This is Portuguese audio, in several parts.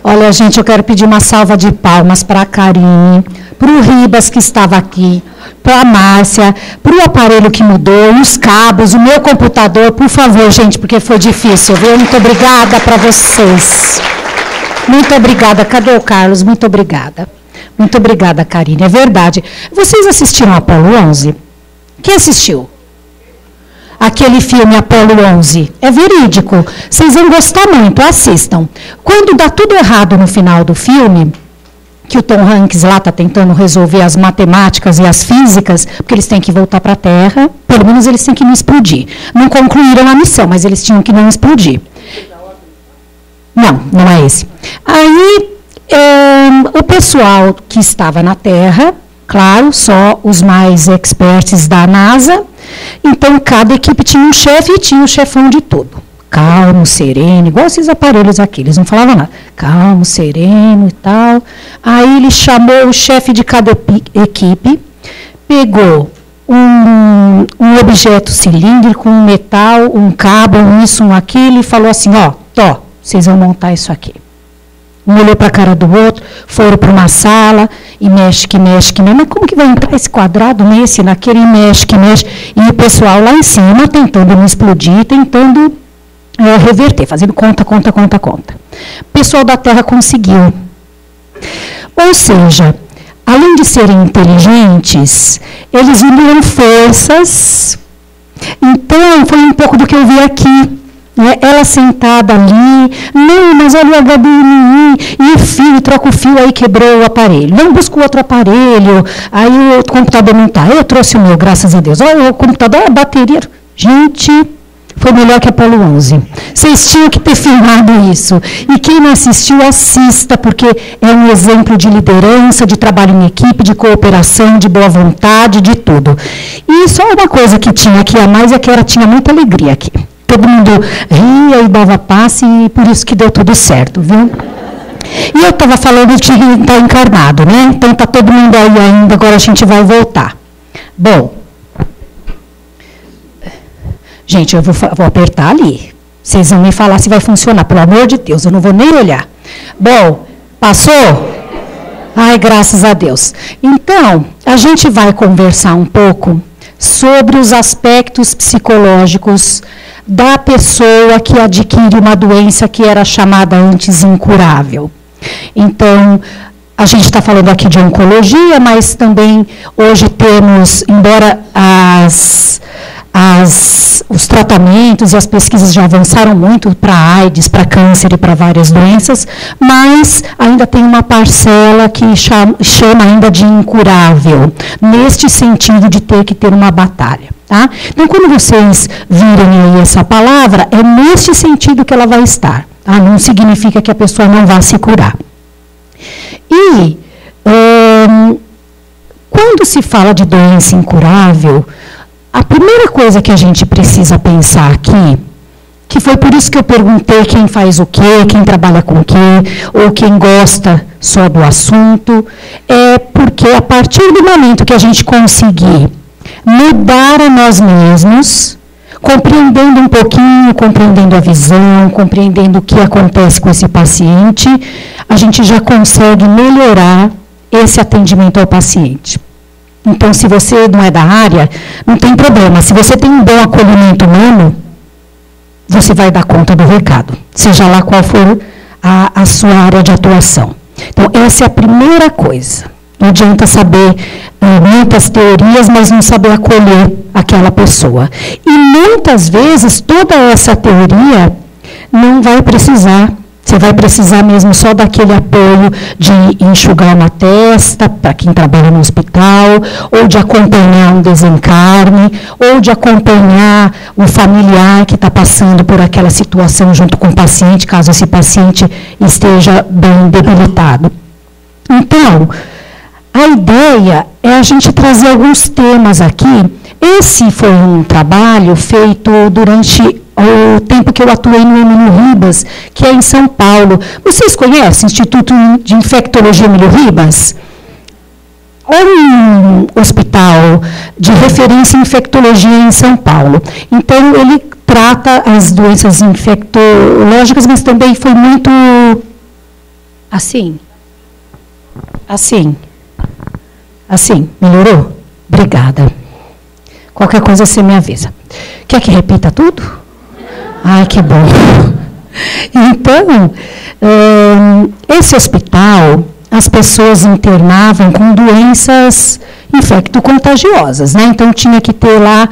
Olha, gente, eu quero pedir uma salva de palmas para a Karine, para o Ribas, que estava aqui, para a Márcia, para o aparelho que mudou, os cabos, o meu computador, por favor, gente, porque foi difícil, viu? Muito obrigada para vocês. Muito obrigada. Cadê o Carlos? Muito obrigada. Muito obrigada, Karine. É verdade. Vocês assistiram Apolo 11? Quem assistiu? Aquele filme Apolo 11. É verídico. Vocês vão gostar muito, assistam. Quando dá tudo errado no final do filme, que o Tom Hanks lá está tentando resolver as matemáticas e as físicas, porque eles têm que voltar para a Terra, pelo menos eles têm que não explodir. Não concluíram a missão, mas eles tinham que não explodir. Não, não é esse. Aí, o pessoal que estava na Terra, claro, só os mais experts da NASA, então cada equipe tinha um chefe e tinha o chefão de tudo. Calmo, sereno, igual esses aparelhos aqui, eles não falavam nada. Calmo, sereno e tal. Aí ele chamou o chefe de cada equipe, pegou um objeto cilíndrico, um metal, um cabo, isso, aquilo, e falou assim, ó, vocês vão montar isso aqui. Um olhou para a cara do outro, foram para uma sala, e mexe, mas como que vai entrar esse quadrado nesse, naquele, e mexe, e o pessoal lá em cima tentando não explodir, tentando reverter, fazendo conta. O pessoal da Terra conseguiu. Ou seja, além de serem inteligentes, eles uniram forças. Então, foi um pouco do que eu vi aqui. Ela sentada ali, não, mas olha o HDMI, e o fio, troca o fio, aí quebrou o aparelho. Não, busca o outro aparelho, aí o computador não está. Eu trouxe o meu, graças a Deus. Olha o computador, a bateria. Gente, foi melhor que Apolo 11. Vocês tinham que ter filmado isso. E quem não assistiu, assista, porque é um exemplo de liderança, de trabalho em equipe, de cooperação, de boa vontade, de tudo. E só uma coisa que tinha aqui a mais é que tinha muita alegria aqui. Todo mundo ria e dava passe, e por isso que deu tudo certo, viu? E eu estava falando de estar encarnado, né? Então está todo mundo aí ainda, agora a gente vai voltar. Bom, gente, eu vou apertar ali. Vocês vão me falar se vai funcionar, pelo amor de Deus, eu não vou nem olhar. Bom, passou? Ai, graças a Deus. Então, a gente vai conversar um pouco sobre os aspectos psicológicos da pessoa que adquire uma doença que era chamada antes incurável. Então, a gente está falando aqui de oncologia, mas também hoje temos, embora os tratamentos e as pesquisas já avançaram muito para AIDS, para câncer e para várias doenças, mas ainda tem uma parcela que chama ainda de incurável, neste sentido de ter que ter uma batalha. Tá? Então, quando vocês virem aí essa palavra, é neste sentido que ela vai estar. Tá? Não significa que a pessoa não vá se curar. E, quando se fala de doença incurável, a primeira coisa que a gente precisa pensar aqui, que foi por isso que eu perguntei quem faz o quê, quem trabalha com o quê, ou quem gosta só do assunto, é porque a partir do momento que a gente conseguir mudar a nós mesmos, compreendendo um pouquinho, compreendendo a visão, compreendendo o que acontece com esse paciente, a gente já consegue melhorar esse atendimento ao paciente. Então, se você não é da área, não tem problema. Se você tem um bom acolhimento humano, você vai dar conta do recado, seja lá qual for a sua área de atuação. Então, essa é a primeira coisa. Não adianta saber muitas teorias, mas não saber acolher aquela pessoa. E muitas vezes, toda essa teoria não vai precisar. Você vai precisar mesmo só daquele apoio de enxugar uma testa, para quem trabalha no hospital, ou de acompanhar um desencarne, ou de acompanhar o familiar que está passando por aquela situação junto com o paciente, caso esse paciente esteja bem debilitado. Então, a ideia é a gente trazer alguns temas aqui. Esse foi um trabalho feito durante o tempo que eu atuei no Emílio Ribas, que é em São Paulo. Vocês conhecem o Instituto de Infectologia Emílio Ribas? É um hospital de referência em infectologia em São Paulo. Então, ele trata as doenças infectológicas, mas também foi muito Assim. Assim. Assim. Melhorou? Obrigada. Qualquer coisa você me avisa. Quer que repita tudo? Ai, que bom. Então, esse hospital, as pessoas internavam com doenças infecto-contagiosas, né? Então, tinha que ter lá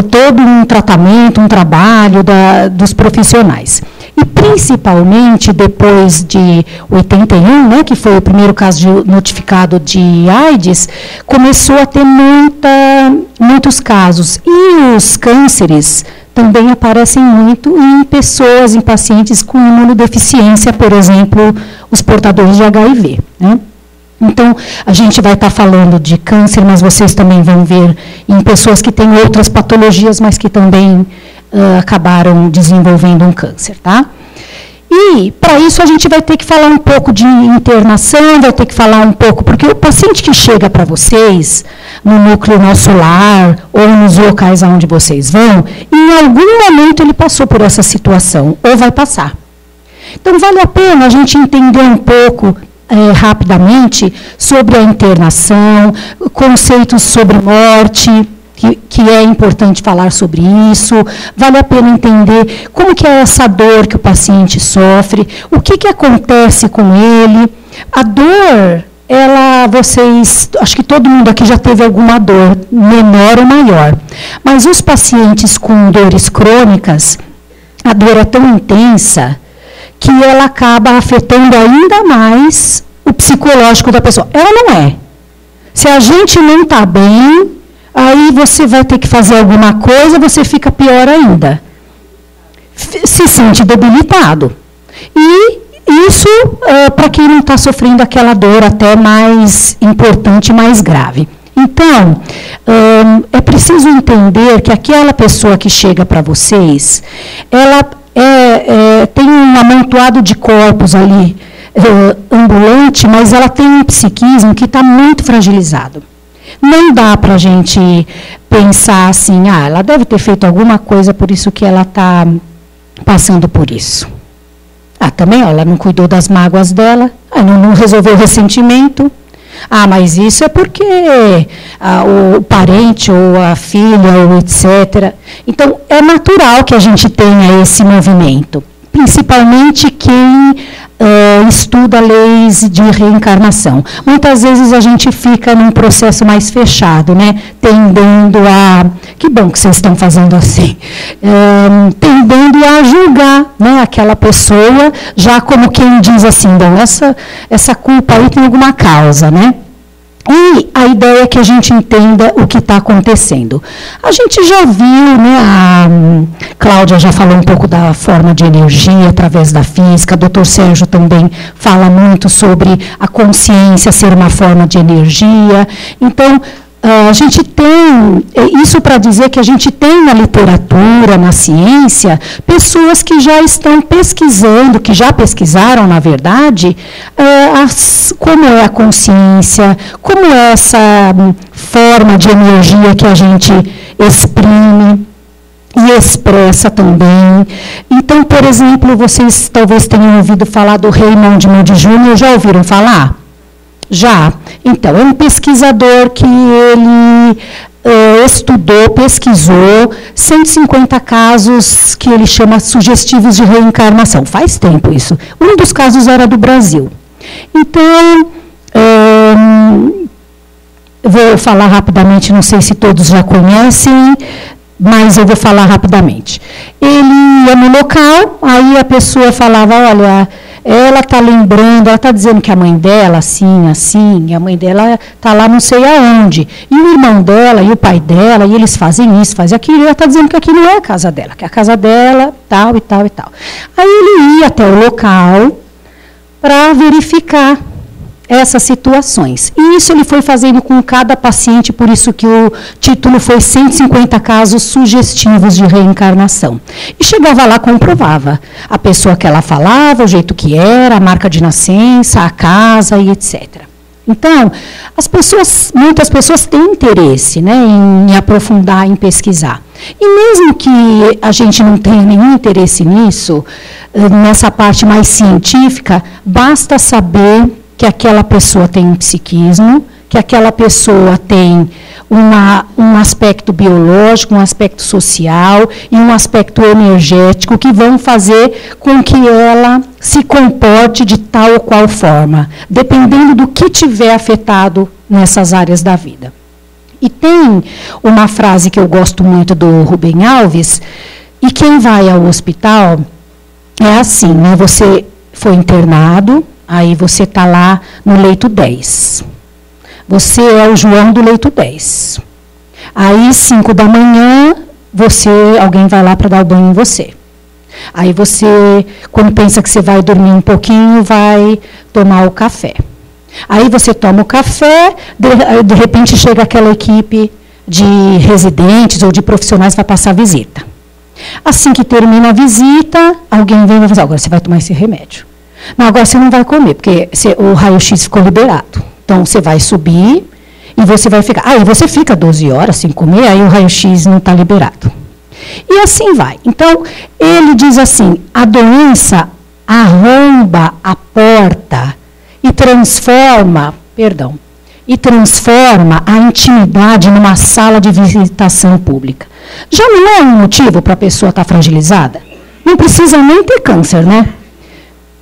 todo um tratamento, um trabalho dos profissionais. E, principalmente, depois de 81, né, que foi o primeiro caso notificado de AIDS, começou a ter muitos casos. E os cânceres também aparecem muito em pessoas, em pacientes com imunodeficiência, por exemplo, os portadores de HIV, né? Então, a gente vai estar falando de câncer, mas vocês também vão ver em pessoas que têm outras patologias, mas que também acabaram desenvolvendo um câncer, tá? E, para isso, a gente vai ter que falar um pouco de internação, vai ter que falar um pouco, porque o paciente que chega para vocês, no núcleo nosso lar, ou nos locais aonde vocês vão, em algum momento ele passou por essa situação, ou vai passar. Então, vale a pena a gente entender um pouco, rapidamente, sobre a internação, conceitos sobre morte, que é importante falar sobre isso, vale a pena entender como que é essa dor que o paciente sofre, o que acontece com ele. A dor, acho que todo mundo aqui já teve alguma dor, menor ou maior, mas os pacientes com dores crônicas, a dor é tão intensa que ela acaba afetando ainda mais o psicológico da pessoa. Ela não é. Se a gente não está bem, aí você vai ter que fazer alguma coisa, você fica pior ainda. Se sente debilitado. E isso, para quem não está sofrendo aquela dor até mais importante, mais grave. Então, é preciso entender que aquela pessoa que chega para vocês, ela tem um amontoado de corpos ali, ambulante, mas ela tem um psiquismo que está muito fragilizado. Não dá para a gente pensar assim, ela deve ter feito alguma coisa, por isso que ela está passando por isso. Também, ela não cuidou das mágoas dela, não resolveu o ressentimento. Mas isso é porque o parente, ou a filha, ou etc. Então, é natural que a gente tenha esse movimento, principalmente quem estuda leis de reencarnação. Muitas vezes a gente fica num processo mais fechado, né? Tendendo a... Que bom que vocês estão fazendo assim. Tendendo a julgar, né, aquela pessoa, já como quem diz assim, bom, essa culpa aí tem alguma causa, né? E a ideia é que a gente entenda o que está acontecendo. A gente já viu, né, a Cláudia já falou um pouco da forma de energia através da física, o doutor Sérgio também fala muito sobre a consciência ser uma forma de energia. Então, a gente tem, isso para dizer que a gente tem na literatura, na ciência, pessoas que já estão pesquisando, que já pesquisaram, na verdade, como é a consciência, como é essa forma de energia que a gente exprime e expressa também. Então, por exemplo, vocês talvez tenham ouvido falar do Raymond Moody Jr., já ouviram falar? Já. Então, é um pesquisador que ele estudou, pesquisou 150 casos que ele chama sugestivos de reencarnação. Faz tempo isso. Um dos casos era do Brasil. Então, vou falar rapidamente, não sei se todos já conhecem, mas eu vou falar rapidamente. Ele ia no local, aí a pessoa falava, olha... Ela está lembrando, ela está dizendo que a mãe dela, assim, e a mãe dela está lá não sei aonde. E o irmão dela, e o pai dela, e eles fazem isso, fazem aquilo, e ela está dizendo que aqui não é a casa dela, que é a casa dela, tal e tal e tal. Aí ele ia até o local para verificar essas situações. E isso ele foi fazendo com cada paciente, por isso que o título foi 150 casos sugestivos de reencarnação. E chegava lá, comprovava a pessoa que ela falava, o jeito que era, a marca de nascença, a casa e etc. Então, muitas pessoas têm interesse, né, em aprofundar, em pesquisar. E mesmo que a gente não tenha nenhum interesse nisso, nessa parte mais científica, basta saber que aquela pessoa tem um psiquismo, que aquela pessoa tem um aspecto biológico, um aspecto social e um aspecto energético que vão fazer com que ela se comporte de tal ou qual forma, dependendo do que tiver afetado nessas áreas da vida. E tem uma frase que eu gosto muito do Rubem Alves, e quem vai ao hospital é assim, né? Você foi internado, aí você está lá no leito 10. Você é o João do leito 10. Aí, 5 da manhã, alguém vai lá para dar o banho em você. Aí você, quando pensa que você vai dormir um pouquinho, vai tomar o café. Aí você toma o café, de repente chega aquela equipe de residentes ou de profissionais que vai passar a visita. Assim que termina a visita, alguém vem e vai falar, agora você vai tomar esse remédio. Não, agora você não vai comer, porque o raio-x ficou liberado. Então, você vai subir e você vai ficar. Aí você fica 12 horas sem comer, aí o raio-x não está liberado. E assim vai. Então, ele diz assim, a doença arromba a porta e transforma a intimidade numa sala de visitação pública. Já não é um motivo para a pessoa estar fragilizada? Não precisa nem ter câncer, né?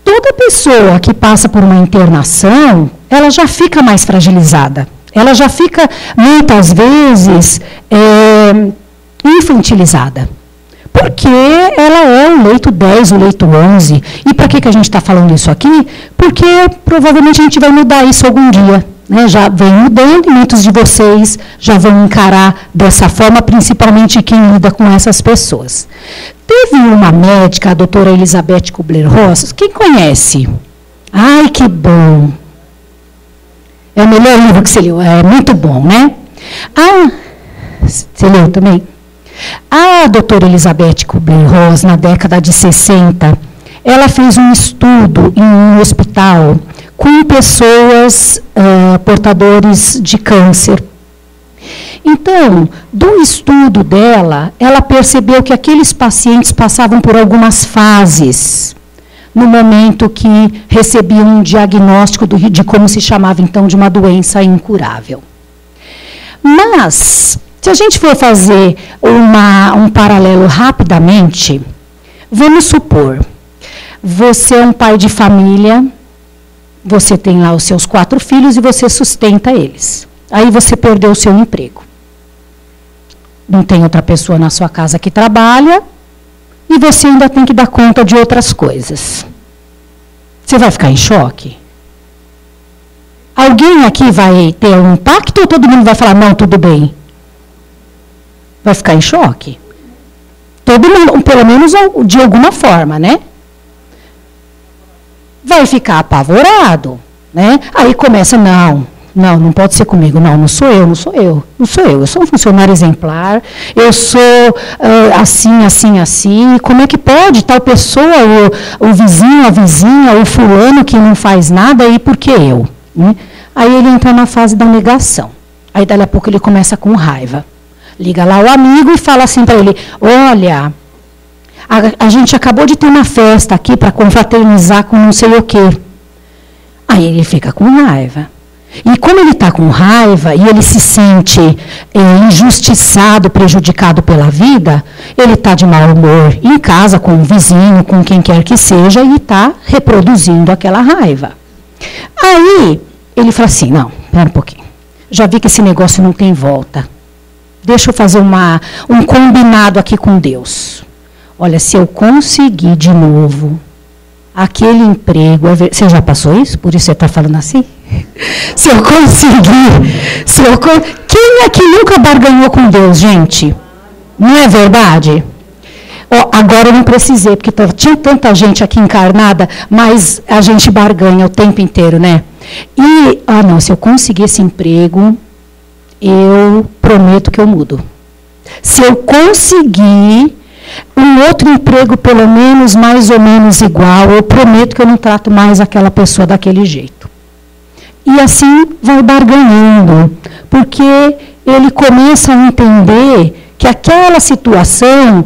Toda pessoa que passa por uma internação, ela já fica mais fragilizada. Ela já fica, muitas vezes, infantilizada. Porque ela é o leito 10, o leito 11. E para que a gente está falando isso aqui? Porque provavelmente a gente vai mudar isso algum dia. Né? Já vem mudando e muitos de vocês já vão encarar dessa forma, principalmente quem lida com essas pessoas. Teve uma médica, a doutora Elizabeth Kubler-Ross, quem conhece? Ai, que bom! É o melhor livro que você leu, é muito bom, né? Você leu também? A doutora Elizabeth Kubler-Ross, na década de 60, ela fez um estudo em um hospital com pessoas portadores de câncer. Então, do estudo dela, ela percebeu que aqueles pacientes passavam por algumas fases no momento que recebiam um diagnóstico de como se chamava, então, de uma doença incurável. Mas, se a gente for fazer um paralelo rapidamente, vamos supor, você é um pai de família, você tem lá os seus 4 filhos e você sustenta eles. Aí você perdeu o seu emprego. Não tem outra pessoa na sua casa que trabalha e você ainda tem que dar conta de outras coisas. Você vai ficar em choque? Alguém aqui vai ter um impacto ou todo mundo vai falar, não, tudo bem? Vai ficar em choque? Todo mundo, pelo menos de alguma forma, né? Vai ficar apavorado, né? Aí começa, não pode ser comigo, não sou eu, eu sou um funcionário exemplar, eu sou assim, como é que pode tal pessoa, o vizinho, a vizinha, o fulano que não faz nada, e por que eu? Né? Aí ele entra na fase da negação, aí dali a pouco ele começa com raiva, liga lá o amigo e fala assim para ele, olha, a gente acabou de ter uma festa aqui para confraternizar com não sei o quê. Aí ele fica com raiva. E como ele está com raiva e ele se sente injustiçado, prejudicado pela vida, ele está de mau humor em casa, com o vizinho, com quem quer que seja, e está reproduzindo aquela raiva. Aí ele fala assim, não, espera um pouquinho, já vi que esse negócio não tem volta. Deixa eu fazer um combinado aqui com Deus. Olha, se eu conseguir de novo aquele emprego, você já passou isso? Por isso você está falando assim? Se eu conseguir, quem é que nunca barganhou com Deus, gente? Não é verdade? Agora eu não precisei, porque tinha tanta gente aqui encarnada, mas a gente barganha o tempo inteiro, né? E, não, se eu conseguir esse emprego, eu prometo que eu mudo. Se eu conseguir um outro emprego, pelo menos, mais ou menos igual, eu prometo que eu não trato mais aquela pessoa daquele jeito. E assim vai barganhando, porque ele começa a entender que que aquela situação,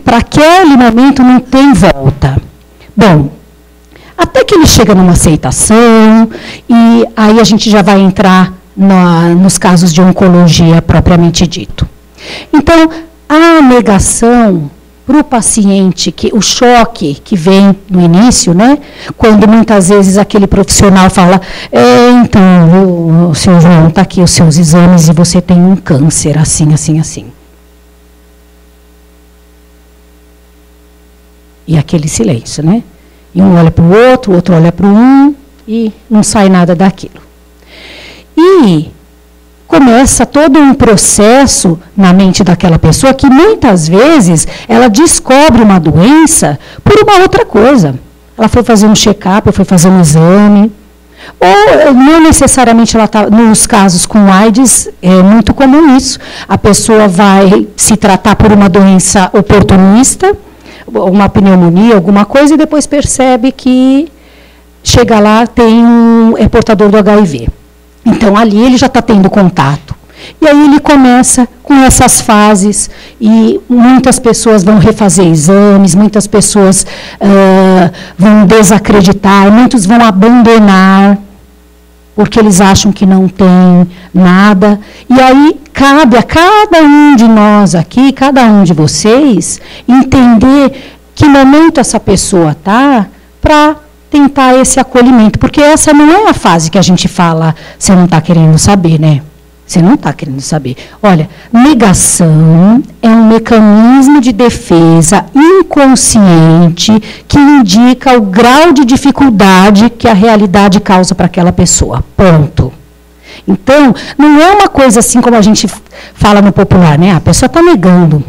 para aquele momento, não tem volta. Bom, até que ele chega numa aceitação, e aí a gente já vai entrar nos casos de oncologia propriamente dito. Então, a negação para o paciente, o choque que vem no início, né, quando muitas vezes aquele profissional fala, então, o seu João, está aqui os seus exames e você tem um câncer, assim, assim, assim. E aquele silêncio, né? E um olha para o outro olha para um, e não sai nada daquilo. E começa todo um processo na mente daquela pessoa que muitas vezes ela descobre uma doença por uma outra coisa. Ela foi fazer um check-up, foi fazer um exame. Ou não necessariamente ela está, nos casos com AIDS, é muito comum isso. A pessoa vai se tratar por uma doença oportunista, uma pneumonia, alguma coisa, e depois percebe que chega lá, é portador do HIV. Então, ali ele já está tendo contato. E aí ele começa com essas fases, e muitas pessoas vão refazer exames, muitas pessoas vão desacreditar, muitos vão abandonar, porque eles acham que não tem nada. E aí cabe a cada um de nós aqui, cada um de vocês, entender que momento essa pessoa está para tentar esse acolhimento. Porque essa não é a fase que a gente fala, você não está querendo saber, né? Você não está querendo saber. Olha, negação é um mecanismo de defesa inconsciente que indica o grau de dificuldade que a realidade causa para aquela pessoa. Ponto. Então, não é uma coisa assim como a gente fala no popular, né? A pessoa está negando,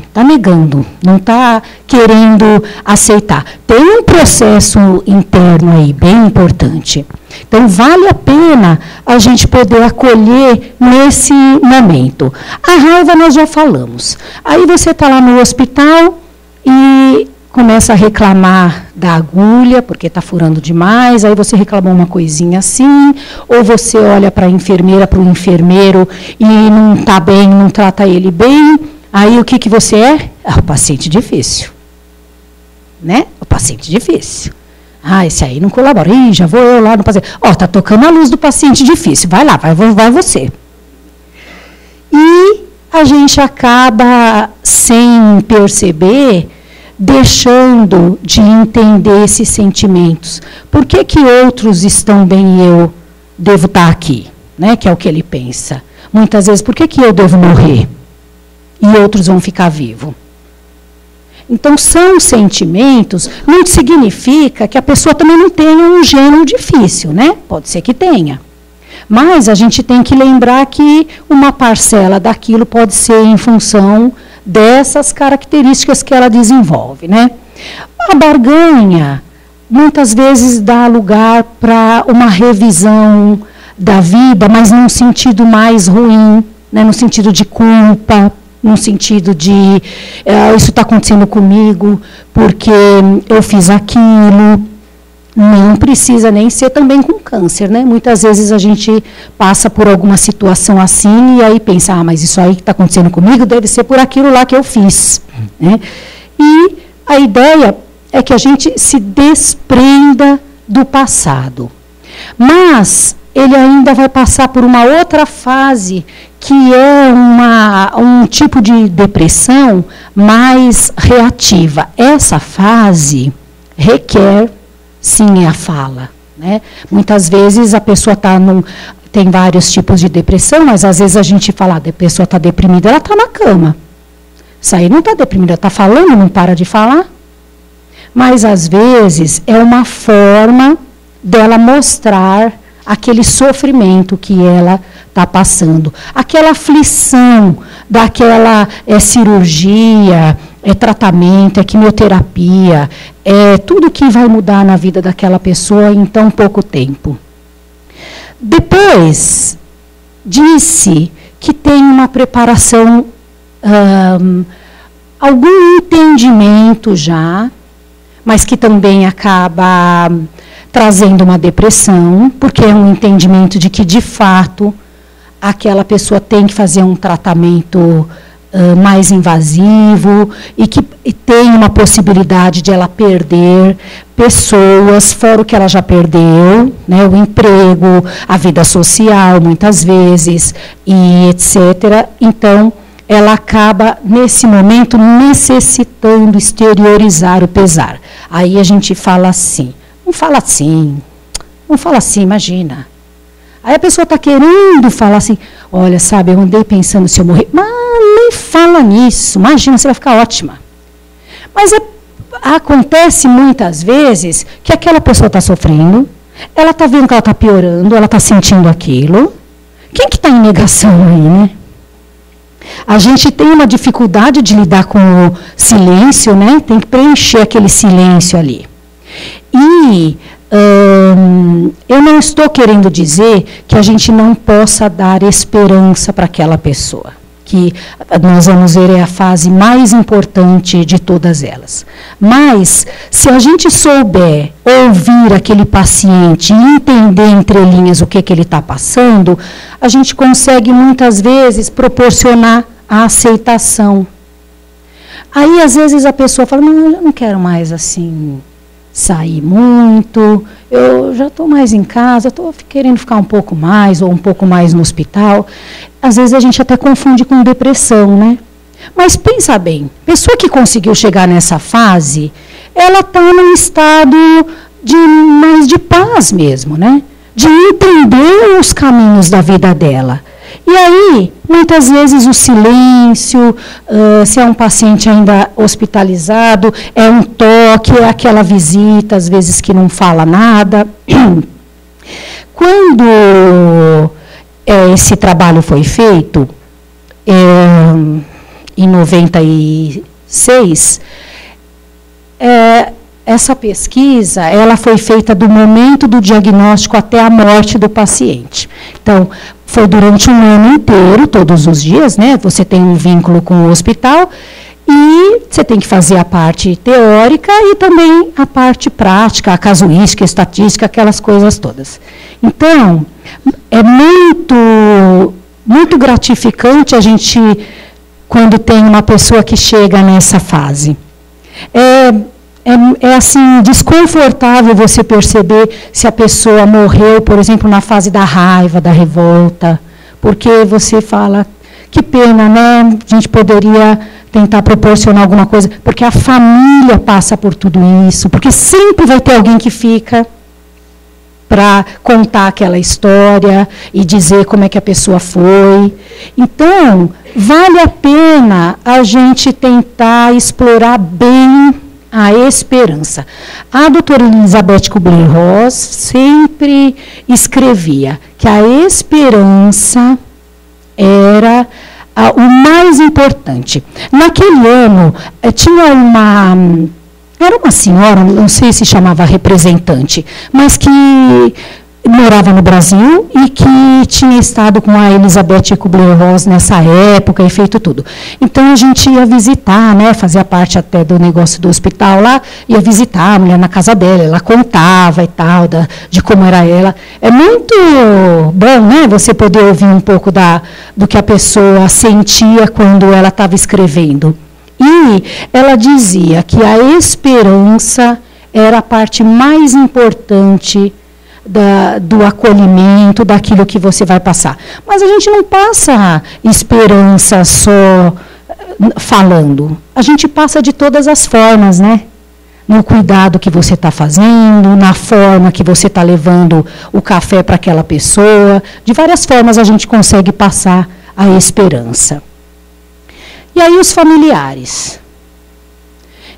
não está querendo aceitar. Tem um processo interno aí bem importante. Então, vale a pena a gente poder acolher nesse momento. A raiva nós já falamos. Aí você está lá no hospital e começa a reclamar da agulha, porque está furando demais, aí você reclamou uma coisinha assim, ou você olha para a enfermeira, para o enfermeiro, e não está bem, não trata ele bem, aí o que você é? O paciente difícil. Né? O paciente difícil. Esse aí não colabora. Já vou eu lá no paciente. Está tocando a luz do paciente difícil. Vai lá, vai você. E a gente acaba, sem perceber, deixando de entender esses sentimentos. Por que outros estão bem e eu devo estar aqui? Né? Que é o que ele pensa. Muitas vezes, por que eu devo morrer? E outros vão ficar vivos? Então, são sentimentos, não significa que a pessoa também não tenha um gênero difícil, né? Pode ser que tenha. Mas a gente tem que lembrar que uma parcela daquilo pode ser em função dessas características que ela desenvolve, né? A barganha, muitas vezes, dá lugar para uma revisão da vida, mas num sentido mais ruim, né? No sentido de culpa, no sentido de isso está acontecendo comigo porque eu fiz aquilo. Não precisa nem ser também com câncer, né? Muitas vezes a gente passa por alguma situação assim e aí pensa, mas isso aí que está acontecendo comigo deve ser por aquilo lá que eu fiz. Né? E a ideia é que a gente se desprenda do passado. Mas ele ainda vai passar por uma outra fase, que é um tipo de depressão mais reativa. Essa fase requer, sim, a fala. Né? Muitas vezes a pessoa tem vários tipos de depressão, mas às vezes a gente fala, a pessoa está deprimida, ela está na cama. Isso aí não está deprimida, ela está falando, não para de falar. Mas às vezes é uma forma dela mostrar aquele sofrimento que ela está passando, aquela aflição daquela cirurgia, tratamento, quimioterapia, tudo que vai mudar na vida daquela pessoa em tão pouco tempo. Depois, disse que tem uma preparação, algum entendimento já, mas que também acaba trazendo uma depressão, porque é um entendimento de que, de fato, aquela pessoa tem que fazer um tratamento mais invasivo e que tem uma possibilidade de ela perder pessoas, fora o que ela já perdeu, né, o emprego, a vida social, muitas vezes, e etc. Então, ela acaba, nesse momento, necessitando exteriorizar o pesar. Aí a gente fala assim, não fala assim, imagina. Aí a pessoa está querendo falar assim, olha, sabe, eu andei pensando se eu morrer, mas nem fala nisso, imagina, você vai ficar ótima. Mas acontece muitas vezes que aquela pessoa está sofrendo, ela está vendo que ela está piorando, ela está sentindo aquilo. Quem que está em negação aí, né? A gente tem uma dificuldade de lidar com o silêncio, né? Tem que preencher aquele silêncio ali. E eu não estou querendo dizer que a gente não possa dar esperança para aquela pessoa, que nós vamos ver é a fase mais importante de todas elas. Mas, se a gente souber ouvir aquele paciente e entender entre linhas o que ele está passando, a gente consegue muitas vezes proporcionar a aceitação. Aí, às vezes, a pessoa fala, não, eu não quero mais assim sair muito, eu já estou mais em casa, estou querendo ficar um pouco mais, ou um pouco mais no hospital. Às vezes a gente até confunde com depressão, né? Mas pensa bem, pessoa que conseguiu chegar nessa fase, ela está num estado mais de paz mesmo, né? De entender os caminhos da vida dela. E aí, muitas vezes o silêncio, se é um paciente ainda hospitalizado, é um toque, é aquela visita, às vezes que não fala nada. Quando esse trabalho foi feito, em 96, essa pesquisa ela foi feita do momento do diagnóstico até a morte do paciente. Então, foi durante um ano inteiro, todos os dias, né? Você tem um vínculo com o hospital e você tem que fazer a parte teórica e também a parte prática, a casuística, a estatística, aquelas coisas todas. Então, é muito gratificante a gente, quando tem uma pessoa que chega nessa fase. É assim, desconfortável você perceber se a pessoa morreu, por exemplo, na fase da raiva, da revolta, porque você fala, que pena, né? A gente poderia tentar proporcionar alguma coisa, porque a família passa por tudo isso, porque sempre vai ter alguém que fica para contar aquela história e dizer como é que a pessoa foi. Então, vale a pena a gente tentar explorar bem a esperança. A doutora Elizabeth Kubler-Ross sempre escrevia que a esperança era o mais importante. Naquele ano, tinha era uma senhora, não sei se chamava representante, mas que morava no Brasil e que tinha estado com a Elizabeth Kubler-Ross nessa época e feito tudo. Então, a gente ia visitar, né, fazia parte até do negócio do hospital lá, ia visitar a mulher na casa dela, ela contava e tal, de como era ela. É muito bom, né, você poder ouvir um pouco do que a pessoa sentia quando ela estava escrevendo. E ela dizia que a esperança era a parte mais importante do acolhimento, daquilo que você vai passar. Mas a gente não passa esperança só falando. A gente passa de todas as formas, né? No cuidado que você está fazendo, na forma que você está levando o café para aquela pessoa. De várias formas a gente consegue passar a esperança. E aí os familiares.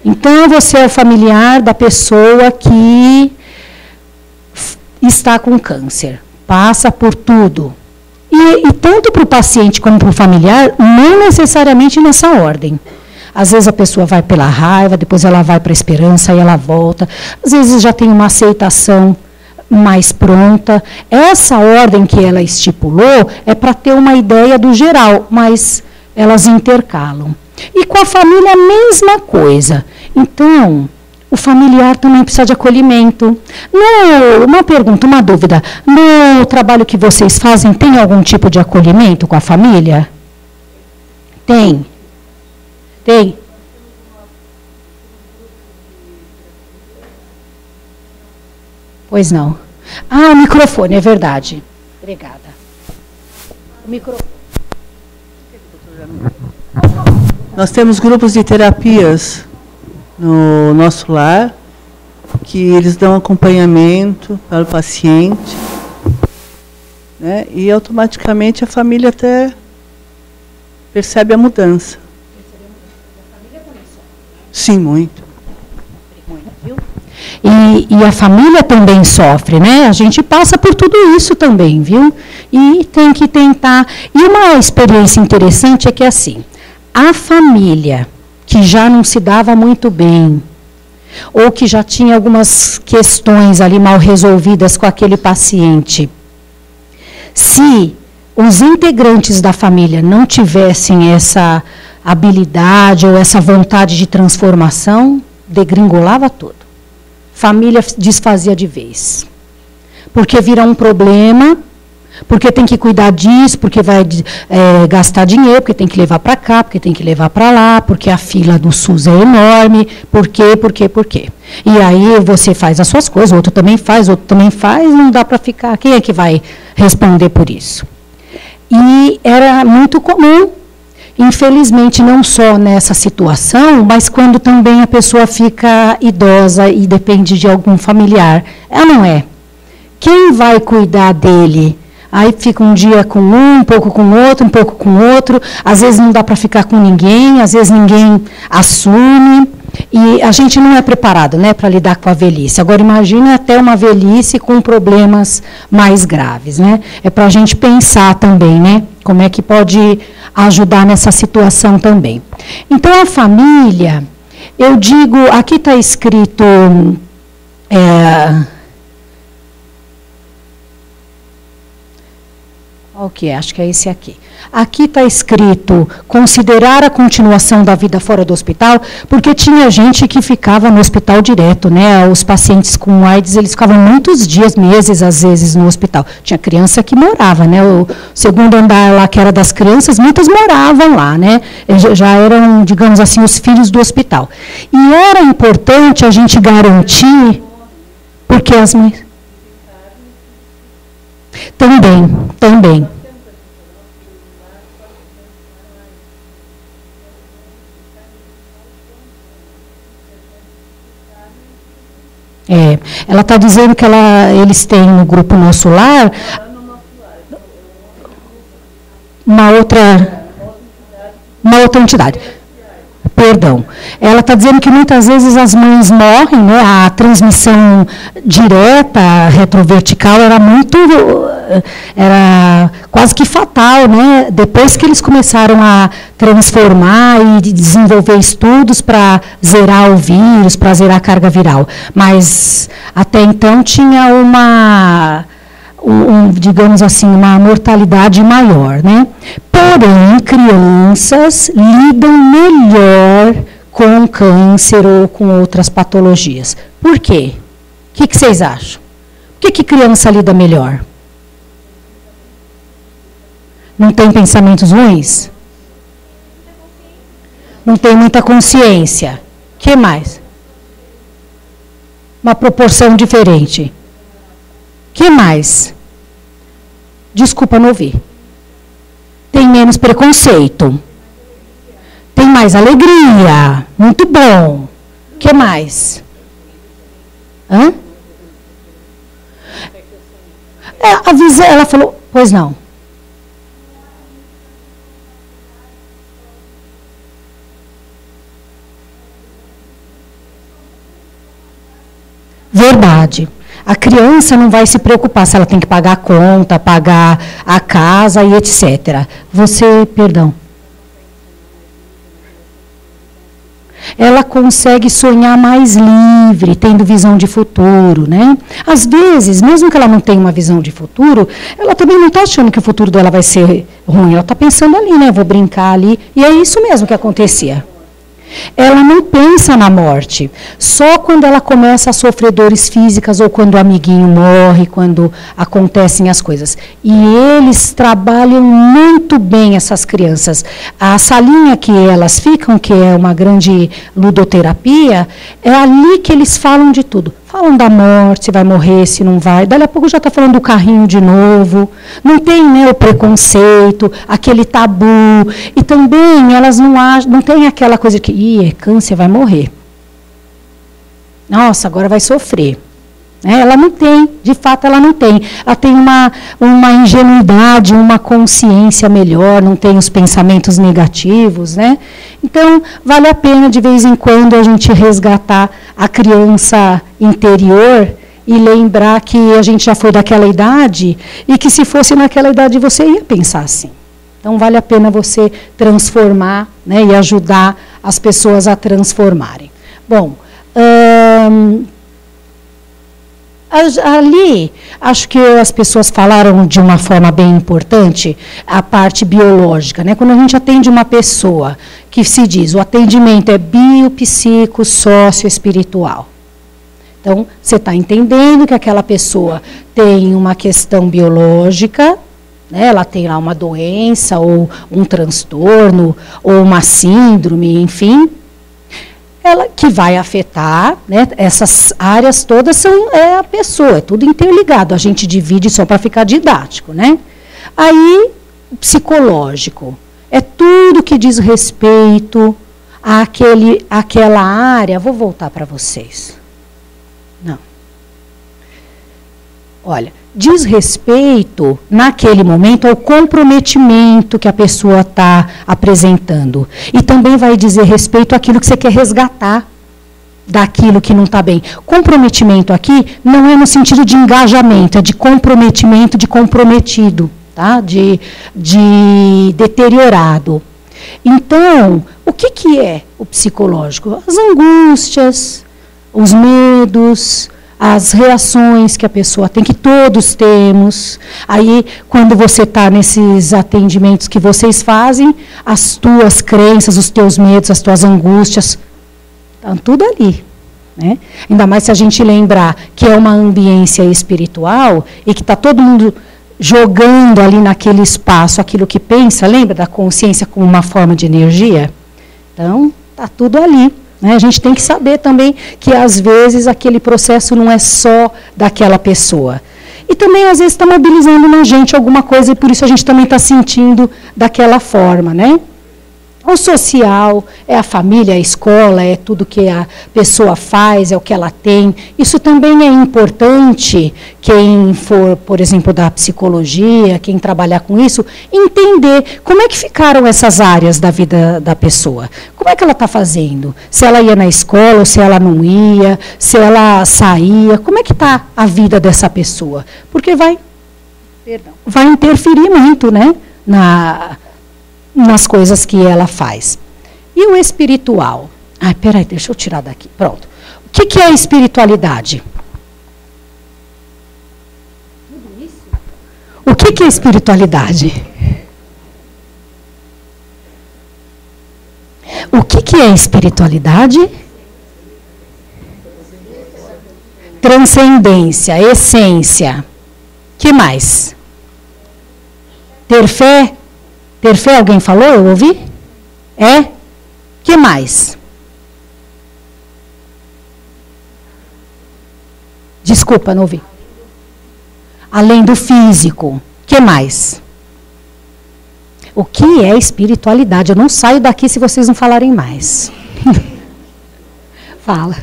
Então, você é o familiar da pessoa que está com câncer, passa por tudo. E tanto para o paciente como para o familiar, não necessariamente nessa ordem. Às vezes a pessoa vai pela raiva, depois ela vai para a esperança e ela volta. Às vezes já tem uma aceitação mais pronta. Essa ordem que ela estipulou é para ter uma ideia do geral, mas elas intercalam. E com a família, a mesma coisa. Então, o familiar também precisa de acolhimento. Uma pergunta, uma dúvida. No trabalho que vocês fazem, tem algum tipo de acolhimento com a família? Tem. Tem? Pois não. Ah, o microfone, é verdade. Obrigada. O microfone. Nós temos grupos de terapias no nosso lar, que eles dão acompanhamento para o paciente, né? E automaticamente a família até percebe a mudança. Sim, muito. E a família também sofre, né? A gente passa por tudo isso também, viu? E tem que tentar. E uma experiência interessante é que, assim, a família que já não se dava muito bem, ou que já tinha algumas questões ali mal resolvidas com aquele paciente, se os integrantes da família não tivessem essa habilidade ou essa vontade de transformação, degringolava tudo. Família desfazia de vez. Porque vira um problema, porque tem que cuidar disso, porque vai gastar dinheiro, porque tem que levar para cá, porque tem que levar para lá, porque a fila do SUS é enorme, por quê? E aí você faz as suas coisas, outro também faz, não dá para ficar. Quem é que vai responder por isso? E era muito comum, infelizmente, não só nessa situação, mas quando também a pessoa fica idosa e depende de algum familiar. Ela não é. Quem vai cuidar dele? Aí fica um dia com um pouco com outro, um pouco com outro. Às vezes não dá para ficar com ninguém, às vezes ninguém assume. E a gente não é preparado, né, para lidar com a velhice. Agora, imagine até uma velhice com problemas mais graves, né? É para a gente pensar também, né? Como é que pode ajudar nessa situação também. Então, a família, eu digo, aqui está escrito... qual que é? Acho que é esse aqui. Aqui está escrito considerar a continuação da vida fora do hospital, porque tinha gente que ficava no hospital direto, né? Os pacientes com AIDS, eles ficavam muitos dias, meses, às vezes, no hospital. Tinha criança que morava, né? O segundo andar lá, que era das crianças, muitas moravam lá, né? Já eram, digamos assim, os filhos do hospital. E era importante a gente garantir, porque as mães... Também. Ela está dizendo que eles têm no grupo Nosso Lar uma outra entidade. Perdão. Ela está dizendo que muitas vezes as mães morrem, né? A transmissão direta, retrovertical, era quase que fatal, né? Depois que eles começaram a transformar e desenvolver estudos para zerar o vírus, para zerar a carga viral. Mas até então tinha digamos assim, uma mortalidade maior, né? Porém, crianças lidam melhor com câncer ou com outras patologias. Por quê? O que vocês acham? Por que criança lida melhor? Não tem pensamentos ruins? Não tem muita consciência. O que mais? Uma proporção diferente. O que mais? Desculpa, não ouvi. Tem menos preconceito. Tem mais alegria. Muito bom. O que mais? Hã? Ela falou, pois não. Verdade. A criança não vai se preocupar se ela tem que pagar a conta, pagar a casa e etc. Perdão. Ela consegue sonhar mais livre, tendo visão de futuro, né? Às vezes, mesmo que ela não tenha uma visão de futuro, ela também não está achando que o futuro dela vai ser ruim. Ela está pensando ali, né? Vou brincar ali. E é isso mesmo que acontecia. ela não pensa na morte. Só quando ela começa a sofrer dores físicas ou quando o amiguinho morre, quando acontecem as coisas. E eles trabalham muito bem, essas crianças. A salinha que elas ficam, que é uma grande ludoterapia, é ali que eles falam de tudo. Falam da morte, se vai morrer, se não vai. Dali a pouco já está falando do carrinho de novo. Não tem, né, o preconceito, aquele tabu. E também elas não têm aquela coisa de que é câncer, vai morrer. Nossa, agora vai sofrer. Ela não tem, de fato ela não tem. Ela tem uma ingenuidade, uma consciência melhor, não tem os pensamentos negativos, né? Então, vale a pena de vez em quando a gente resgatar a criança interior e lembrar que a gente já foi daquela idade e que se fosse naquela idade você ia pensar assim. Então, vale a pena você transformar, né, e ajudar as pessoas a transformarem. Bom, ali, acho que as pessoas falaram de uma forma bem importante a parte biológica, né? Quando a gente atende uma pessoa que se diz, o atendimento é biopsico, socioespiritual. Então, você está entendendo que aquela pessoa tem uma questão biológica, né? Ela tem lá uma doença, ou um transtorno, ou uma síndrome, enfim, que vai afetar, né, essas áreas todas é a pessoa, é tudo interligado, a gente divide só para ficar didático, né? Aí, psicológico, é tudo que diz respeito àquela área. Vou voltar para vocês. Não. Olha, diz respeito, naquele momento, ao comprometimento que a pessoa está apresentando. E também vai dizer respeito àquilo que você quer resgatar, daquilo que não está bem. Comprometimento aqui não é no sentido de engajamento, é de comprometimento, de comprometido, tá? De deteriorado. Então, o que é o psicológico? As angústias, os medos, as reações que a pessoa tem, que todos temos. Aí, quando você está nesses atendimentos que vocês fazem, as tuas crenças, os teus medos, as tuas angústias, estão tudo ali. Né? Ainda mais se a gente lembrar que é uma ambiência espiritual e que está todo mundo jogando ali naquele espaço aquilo que pensa, lembra da consciência como uma forma de energia? Então, está tudo ali. Né? A gente tem que saber também que, às vezes, aquele processo não é só daquela pessoa. E também, às vezes, está mobilizando na gente alguma coisa, e por isso a gente também está sentindo daquela forma. Né? O social, é a família, é a escola, é tudo que a pessoa faz, é o que ela tem. Isso também é importante, quem for, por exemplo, da psicologia, quem trabalhar com isso, entender como é que ficaram essas áreas da vida da pessoa. Como é que ela está fazendo? Se ela ia na escola ou se ela não ia, se ela saía, como é que está a vida dessa pessoa? Porque vai interferir muito, né, nas coisas que ela faz. E o espiritual? Peraí, deixa eu tirar daqui. Pronto. O que é a espiritualidade? Tudo isso? O que é espiritualidade? O que é espiritualidade? Transcendência, essência. Que mais? Ter fé? Ter fé, alguém falou? Eu ouvi? Que mais? Desculpa, não ouvi. Além do físico. Que mais? O que é espiritualidade? Eu não saio daqui se vocês não falarem mais. Fala.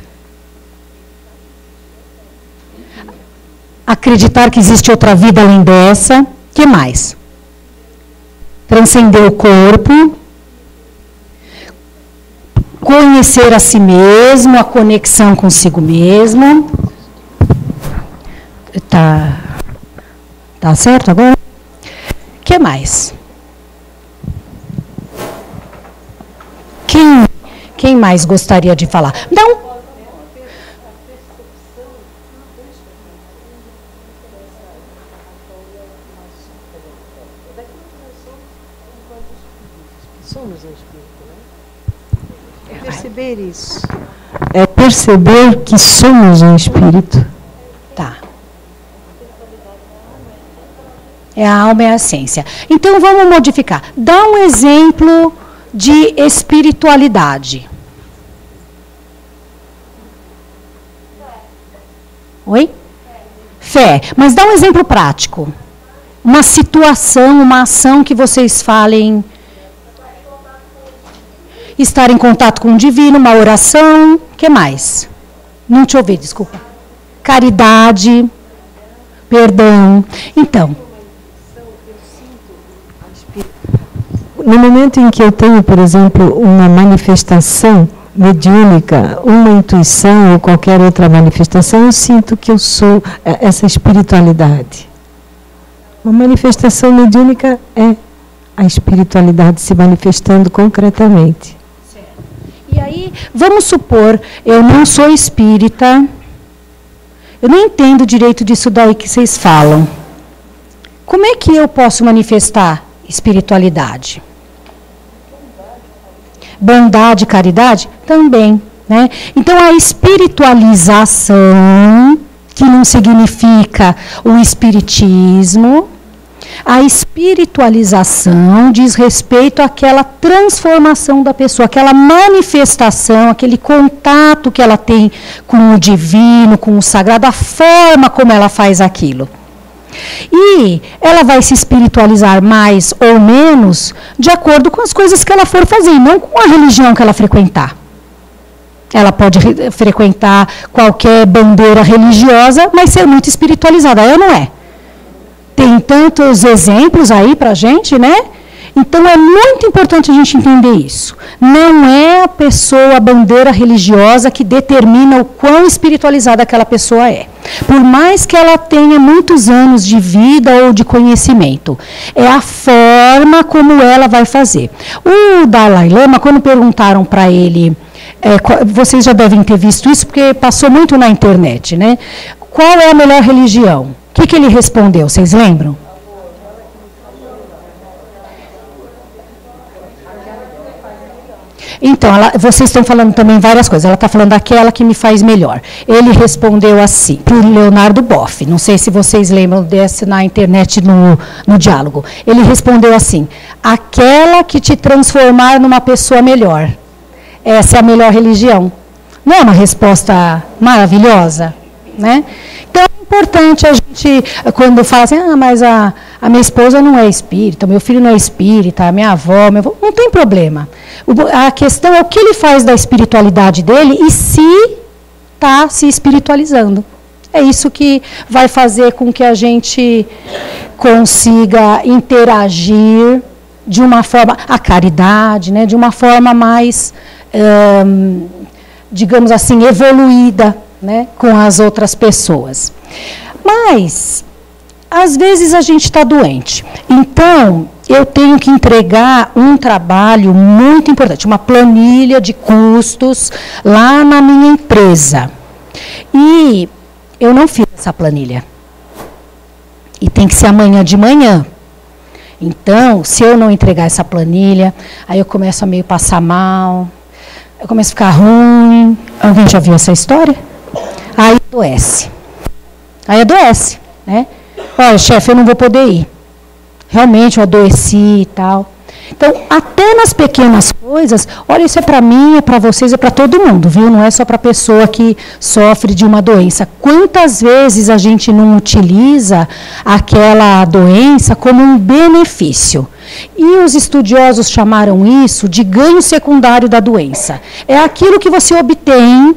Acreditar que existe outra vida além dessa. Que mais? Transcender o corpo, conhecer a si mesmo, a conexão consigo mesmo. Tá certo agora? O que mais? Quem mais gostaria de falar? Não. Perceber isso. É perceber que somos um espírito. Tá. É a alma e a essência. Então, vamos modificar. Dá um exemplo de espiritualidade. Oi? Fé. Mas dá um exemplo prático. Uma situação, uma ação que vocês falem. Estar em contato com o divino, uma oração. O que mais? Não te ouvi, desculpa. Caridade. Perdão. Então. No momento em que eu tenho, por exemplo, uma manifestação mediúnica, uma intuição ou qualquer outra manifestação, eu sinto que eu sou essa espiritualidade. Uma manifestação mediúnica é a espiritualidade se manifestando concretamente. Certo. E aí, vamos supor, eu não sou espírita, eu não entendo direito disso daí que vocês falam. Como é que eu posso manifestar espiritualidade? Bondade, caridade? Também. Né? Então, a espiritualização, que não significa o espiritismo, a espiritualização diz respeito àquela transformação da pessoa, aquela manifestação, aquele contato que ela tem com o divino, com o sagrado, a forma como ela faz aquilo. E ela vai se espiritualizar mais ou menos de acordo com as coisas que ela for fazer, não com a religião que ela frequentar. Ela pode frequentar qualquer bandeira religiosa, mas ser muito espiritualizada, é ou não é? Tem tantos exemplos aí para a gente, né? Então, é muito importante a gente entender isso. Não é a pessoa, a bandeira religiosa, que determina o quão espiritualizada aquela pessoa é. Por mais que ela tenha muitos anos de vida ou de conhecimento. É a forma como ela vai fazer. O Dalai Lama, quando perguntaram para ele, vocês já devem ter visto isso, porque passou muito na internet, né? Qual é a melhor religião? O que ele respondeu? Vocês lembram? Então, vocês estão falando também várias coisas. Ela está falando aquela que me faz melhor. Ele respondeu assim, para o Leonardo Boff. Não sei se vocês lembram desse na internet, no diálogo. Ele respondeu assim, aquela que te transformar numa pessoa melhor. Essa é a melhor religião. Não é uma resposta maravilhosa? Né? Então, é importante a gente, quando fala assim, mas a minha esposa não é espírita, meu filho não é espírita, a minha avó, não tem problema. A questão é o que ele faz da espiritualidade dele e se está se espiritualizando. É isso que vai fazer com que a gente consiga interagir de uma forma, a caridade, né, de uma forma mais, digamos assim, evoluída, né, com as outras pessoas. Mas, às vezes a gente está doente. Então, eu tenho que entregar um trabalho muito importante, uma planilha de custos lá na minha empresa. E eu não fiz essa planilha. E tem que ser amanhã de manhã. Então, se eu não entregar essa planilha, aí eu começo a meio passar mal, eu começo a ficar ruim. Alguém já viu essa história? Aí adoece. Aí adoece, né? Olha, chefe, eu não vou poder ir. Realmente eu adoeci e tal. Então, até nas pequenas coisas, olha, isso é para mim, é para vocês, é para todo mundo, viu? Não é só para a pessoa que sofre de uma doença. Quantas vezes a gente não utiliza aquela doença como um benefício? E os estudiosos chamaram isso de ganho secundário da doença. É aquilo que você obtém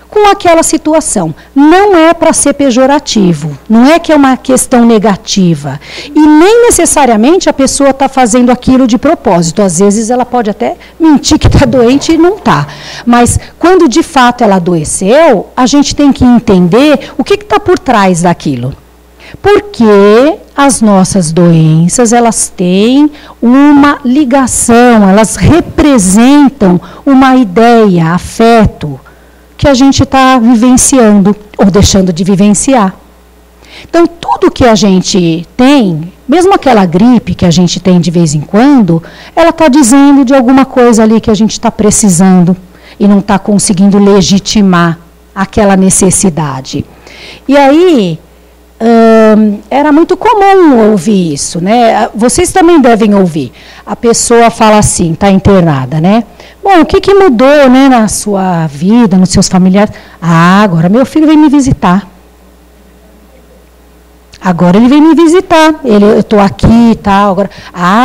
com aquela situação. Não é para ser pejorativo, não é que é uma questão negativa. E nem necessariamente a pessoa está fazendo aquilo de propósito. Às vezes ela pode até mentir que está doente e não está. Mas quando de fato ela adoeceu, a gente tem que entender o que está por trás daquilo. Porque as nossas doenças, elas têm uma ligação, elas representam uma ideia, afeto, que a gente está vivenciando ou deixando de vivenciar. Então, tudo que a gente tem, mesmo aquela gripe que a gente tem de vez em quando, ela está dizendo de alguma coisa ali que a gente está precisando e não está conseguindo legitimar aquela necessidade. E aí, era muito comum ouvir isso, né? Vocês também devem ouvir. A pessoa fala assim, está internada, né? Bom, o que mudou, né, na sua vida, nos seus familiares? Ah, agora meu filho vem me visitar. Agora ele vem me visitar. Eu estou aqui e tal. Agora,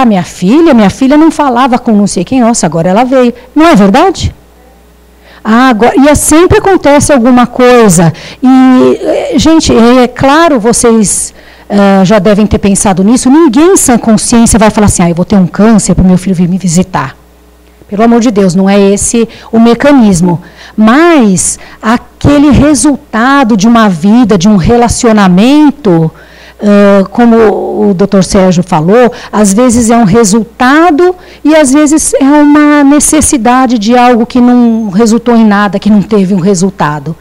minha filha não falava com não sei quem. Nossa, agora ela veio. Não é verdade? Agora, e sempre acontece alguma coisa. E, gente, é claro, vocês já devem ter pensado nisso. Ninguém em sã consciência vai falar assim, eu vou ter um câncer para o meu filho vir me visitar. Pelo amor de Deus, não é esse o mecanismo. Mas aquele resultado de uma vida, de um relacionamento, como o Dr. Sérgio falou, às vezes é um resultado e às vezes é uma necessidade de algo que não resultou em nada, que não teve um resultado.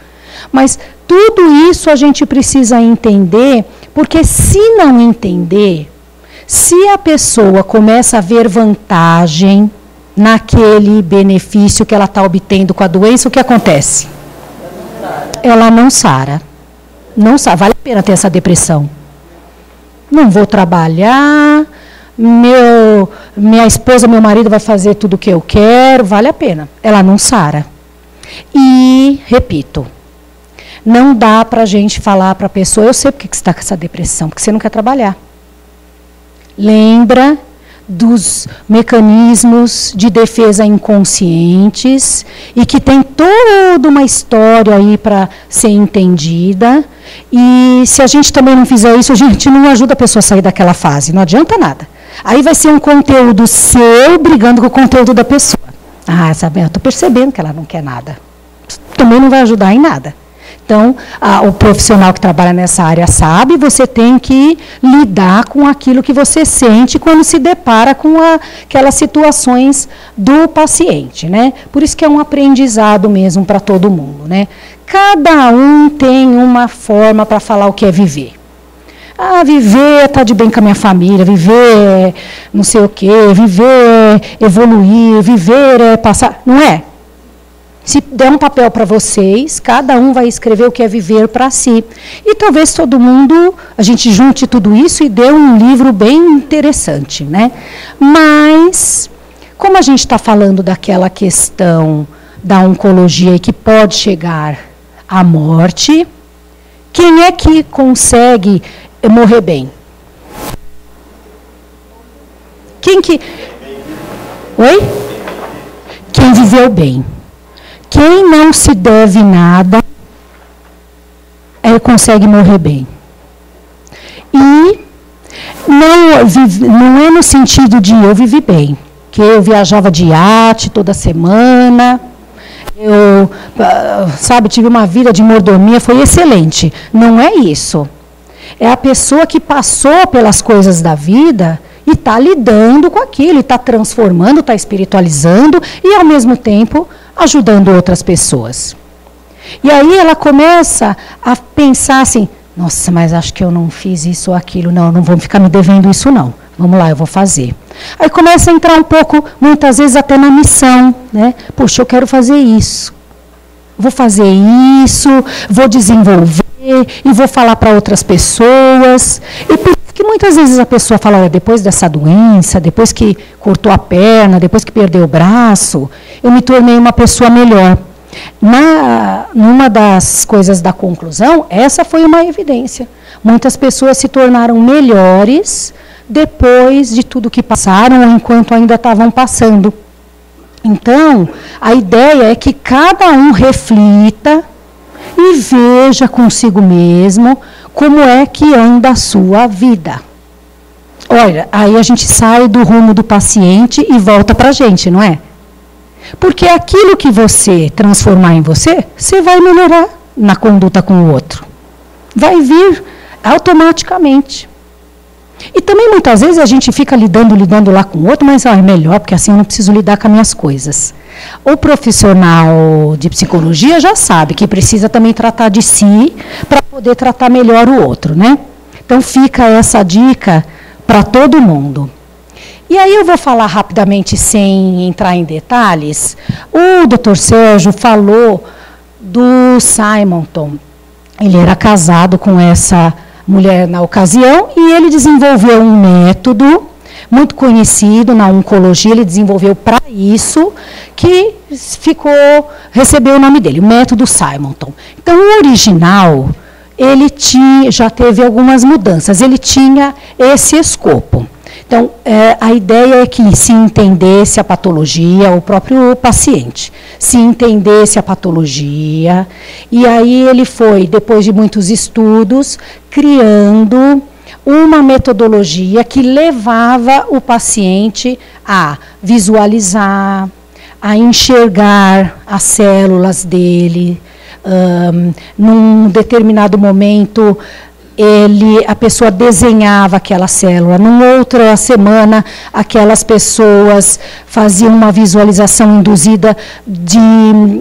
Mas tudo isso a gente precisa entender, porque se não entender, se a pessoa começa a ver vantagem naquele benefício que ela está obtendo com a doença, o que acontece? Ela não sara. Não sara. Vale a pena ter essa depressão. Não vou trabalhar, minha esposa, meu marido vai fazer tudo o que eu quero, vale a pena. Ela não sara. E, repito, não dá para a gente falar para a pessoa, eu sei porque que você está com essa depressão, porque você não quer trabalhar. Lembra dos mecanismos de defesa inconscientes e que tem toda uma história aí para ser entendida. E se a gente também não fizer isso, a gente não ajuda a pessoa a sair daquela fase, não adianta nada. Aí vai ser um conteúdo seu brigando com o conteúdo da pessoa. Sabe, eu estou percebendo que ela não quer nada. Também não vai ajudar em nada. Então, o profissional que trabalha nessa área sabe, você tem que lidar com aquilo que você sente quando se depara com aquelas situações do paciente, né? Por isso que é um aprendizado mesmo para todo mundo, né? Cada um tem uma forma para falar o que é viver. Viver é estar de bem com a minha família, viver é não sei o quê, viver é evoluir, viver é passar... Não é? Se der um papel para vocês, cada um vai escrever o que é viver para si. E talvez todo mundo, a gente junte tudo isso e dê um livro bem interessante, né? Mas, como a gente está falando daquela questão da oncologia e que pode chegar à morte, quem é que consegue morrer bem? Quem que... Oi? Quem viveu bem. Quem não se deve nada, consegue morrer bem. E não é no sentido de eu vivi bem, que eu viajava de iate toda semana, eu, tive uma vida de mordomia, foi excelente. Não é isso. É a pessoa que passou pelas coisas da vida e está lidando com aquilo, está transformando, está espiritualizando e, ao mesmo tempo, ajudando outras pessoas. E aí ela começa a pensar assim, nossa, mas acho que eu não fiz isso ou aquilo, não vou ficar me devendo isso não. Vamos lá, eu vou fazer. Aí começa a entrar um pouco, muitas vezes até na missão, né? Poxa, eu quero fazer isso. Vou fazer isso, vou desenvolver e vou falar para outras pessoas. E por isso que muitas vezes a pessoa fala, olha, depois dessa doença, depois que cortou a perna, depois que perdeu o braço, eu me tornei uma pessoa melhor. Numa das coisas da conclusão, essa foi uma evidência. Muitas pessoas se tornaram melhores depois de tudo que passaram, ou enquanto ainda estavam passando. Então, a ideia é que cada um reflita e veja consigo mesmo como é que anda a sua vida. Olha, aí a gente sai do rumo do paciente e volta para a gente, não é? Porque aquilo que você transformar em você, você vai melhorar na conduta com o outro. Vai vir automaticamente. E também muitas vezes a gente fica lidando lá com o outro, mas é melhor, porque assim eu não preciso lidar com as minhas coisas. O profissional de psicologia já sabe que precisa também tratar de si para poder tratar melhor o outro, né? Então fica essa dica para todo mundo. E aí eu vou falar rapidamente, sem entrar em detalhes. O Dr. Sérgio falou do Simonton. Ele era casado com essa mulher na ocasião e ele desenvolveu um método muito conhecido na oncologia, ele desenvolveu para isso, que recebeu o nome dele, o método Simonton. Então, o original, ele já teve algumas mudanças, ele tinha esse escopo. Então, a ideia é que se entendesse a patologia, o próprio paciente, se entendesse a patologia, e aí ele foi, depois de muitos estudos, criando uma metodologia que levava o paciente a visualizar, a enxergar as células dele. Num determinado momento, a pessoa desenhava aquela célula. Numa outra semana, aquelas pessoas faziam uma visualização induzida de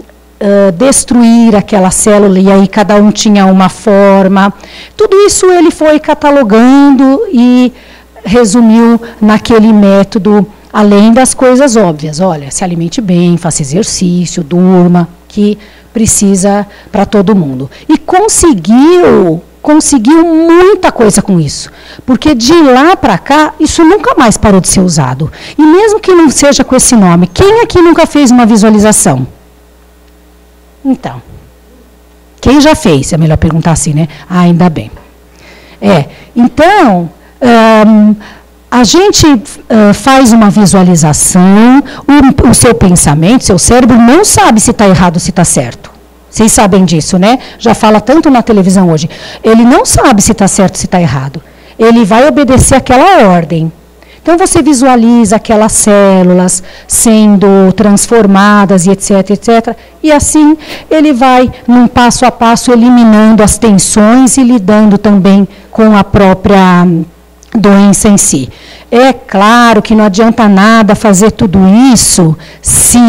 destruir aquela célula, e aí cada um tinha uma forma. Tudo isso ele foi catalogando e resumiu naquele método, além das coisas óbvias. Olha, se alimente bem, faça exercício, durma, que precisa para todo mundo. E conseguiu muita coisa com isso, porque de lá para cá, isso nunca mais parou de ser usado. E mesmo que não seja com esse nome, quem aqui nunca fez uma visualização? Então, quem já fez? É melhor perguntar assim, né? Ah, ainda bem. Então, a gente faz uma visualização, o seu pensamento, seu cérebro não sabe se está errado ou se está certo. Vocês sabem disso, né? Já fala tanto na televisão hoje. Ele não sabe se está certo ou se está errado. Ele vai obedecer aquela ordem. Então, você visualiza aquelas células sendo transformadas, e etc, etc. E assim, ele vai, num passo a passo, eliminando as tensões e lidando também com a própria doença em si. É claro que não adianta nada fazer tudo isso se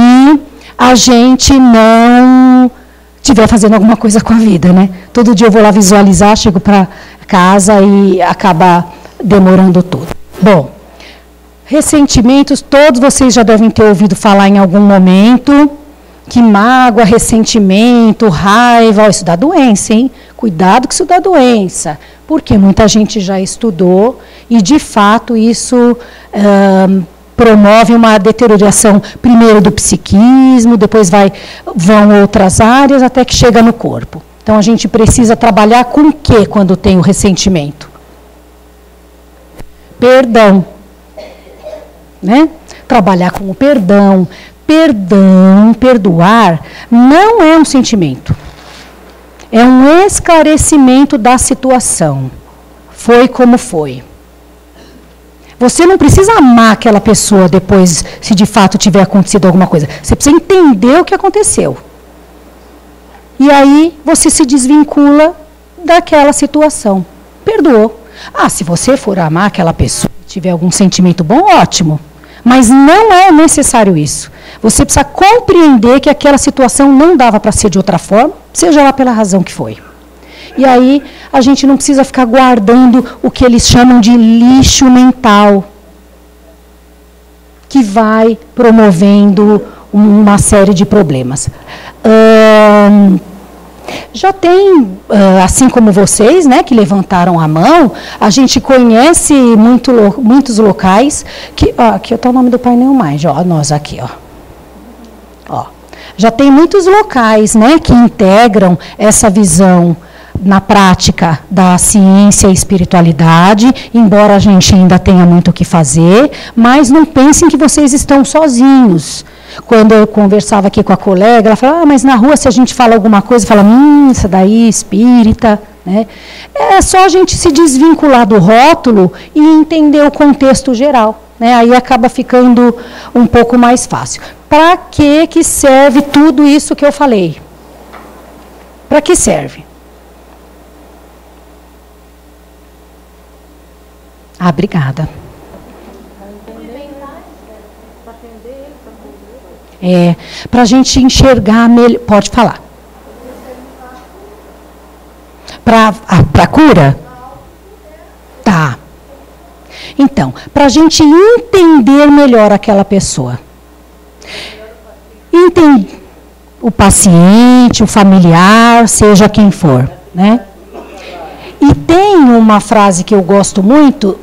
a gente não estiver fazendo alguma coisa com a vida, né? Todo dia eu vou lá visualizar, chego para casa e acaba demorando tudo. Bom, ressentimentos, todos vocês já devem ter ouvido falar em algum momento, que mágoa, ressentimento, raiva, isso dá doença, hein? Cuidado que isso dá doença, porque muita gente já estudou e, de fato, isso promove uma deterioração, primeiro do psiquismo, depois vão outras áreas, até que chega no corpo. Então, a gente precisa trabalhar com o quê quando tem o ressentimento? Perdão. Né? Trabalhar com o perdão. Perdão, perdoar, não é um sentimento. É um esclarecimento da situação. Foi como foi. Você não precisa amar aquela pessoa depois, se de fato tiver acontecido alguma coisa. Você precisa entender o que aconteceu. E aí você se desvincula daquela situação. Perdoou. Se você for amar aquela pessoa, tiver algum sentimento bom, ótimo. Mas não é necessário isso. Você precisa compreender que aquela situação não dava para ser de outra forma, seja lá pela razão que foi. E aí a gente não precisa ficar guardando o que eles chamam de lixo mental, que vai promovendo uma série de problemas. Já tem, assim como vocês, né, que levantaram a mão, a gente conhece muitos locais que... aqui está o nome do painel mais, nós aqui, ó. Já tem muitos locais, né, que integram essa visão na prática da ciência e espiritualidade, embora a gente ainda tenha muito o que fazer, mas não pensem que vocês estão sozinhos. Quando eu conversava aqui com a colega, ela falava, mas na rua se a gente fala alguma coisa, fala, isso daí, espírita. Né? É só a gente se desvincular do rótulo e entender o contexto geral. Né? Aí acaba ficando um pouco mais fácil. Para que serve tudo isso que eu falei? Para que serve? Obrigada. Para a gente enxergar melhor. Pode falar. Para a cura? Então, para a gente entender melhor aquela pessoa. O paciente, o familiar, seja quem for, né? E tem uma frase que eu gosto muito,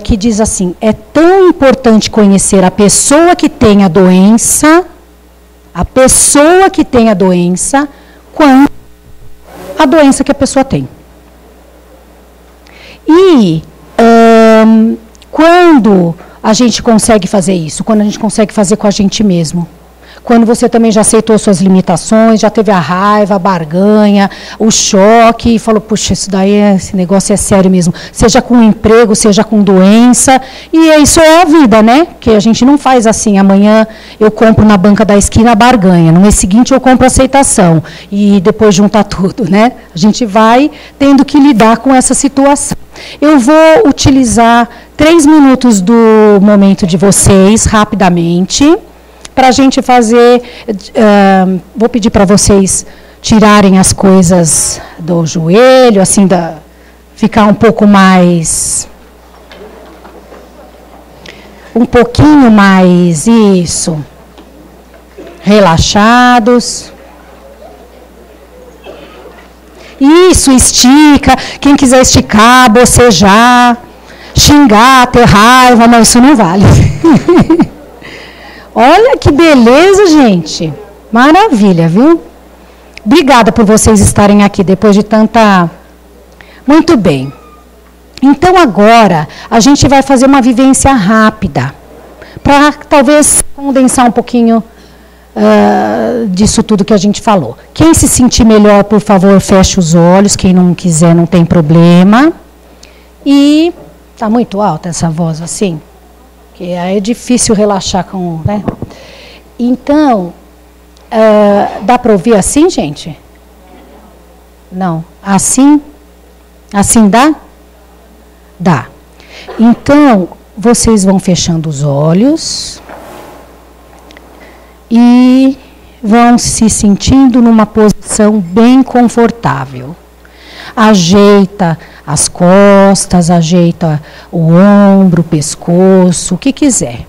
que diz assim: é tão importante conhecer a pessoa que tem a doença, quanto a doença que a pessoa tem. E quando a gente consegue fazer isso? Quando a gente consegue fazer com a gente mesmo. Quando você também já aceitou suas limitações, já teve a raiva, a barganha, o choque, e falou, puxa, esse negócio é sério mesmo. Seja com emprego, seja com doença. E isso é a vida, né? Que a gente não faz assim, amanhã eu compro na banca da esquina a barganha, no mês seguinte eu compro a aceitação. E depois junta tudo, né? A gente vai tendo que lidar com essa situação. Eu vou utilizar 3 minutos do momento de vocês, rapidamente, para a gente fazer, vou pedir para vocês tirarem as coisas do joelho, assim, ficar um pouquinho mais, isso, relaxados. Isso, estica, quem quiser esticar, bocejar, xingar, ter raiva, não, isso não vale. Olha que beleza, gente. Maravilha, viu? Obrigada por vocês estarem aqui depois de tanta... Muito bem. Então, agora, a gente vai fazer uma vivência rápida, para talvez condensar um pouquinho disso tudo que a gente falou. Quem se sentir melhor, por favor, feche os olhos. Quem não quiser, não tem problema. E... Está muito alta essa voz assim? Porque aí é difícil relaxar com, né? Então, dá para ouvir assim, gente? Não. Assim? Assim dá? Dá. Então, vocês vão fechando os olhos e vão se sentindo numa posição bem confortável. Ajeita as costas, ajeita o ombro, o pescoço, o que quiser.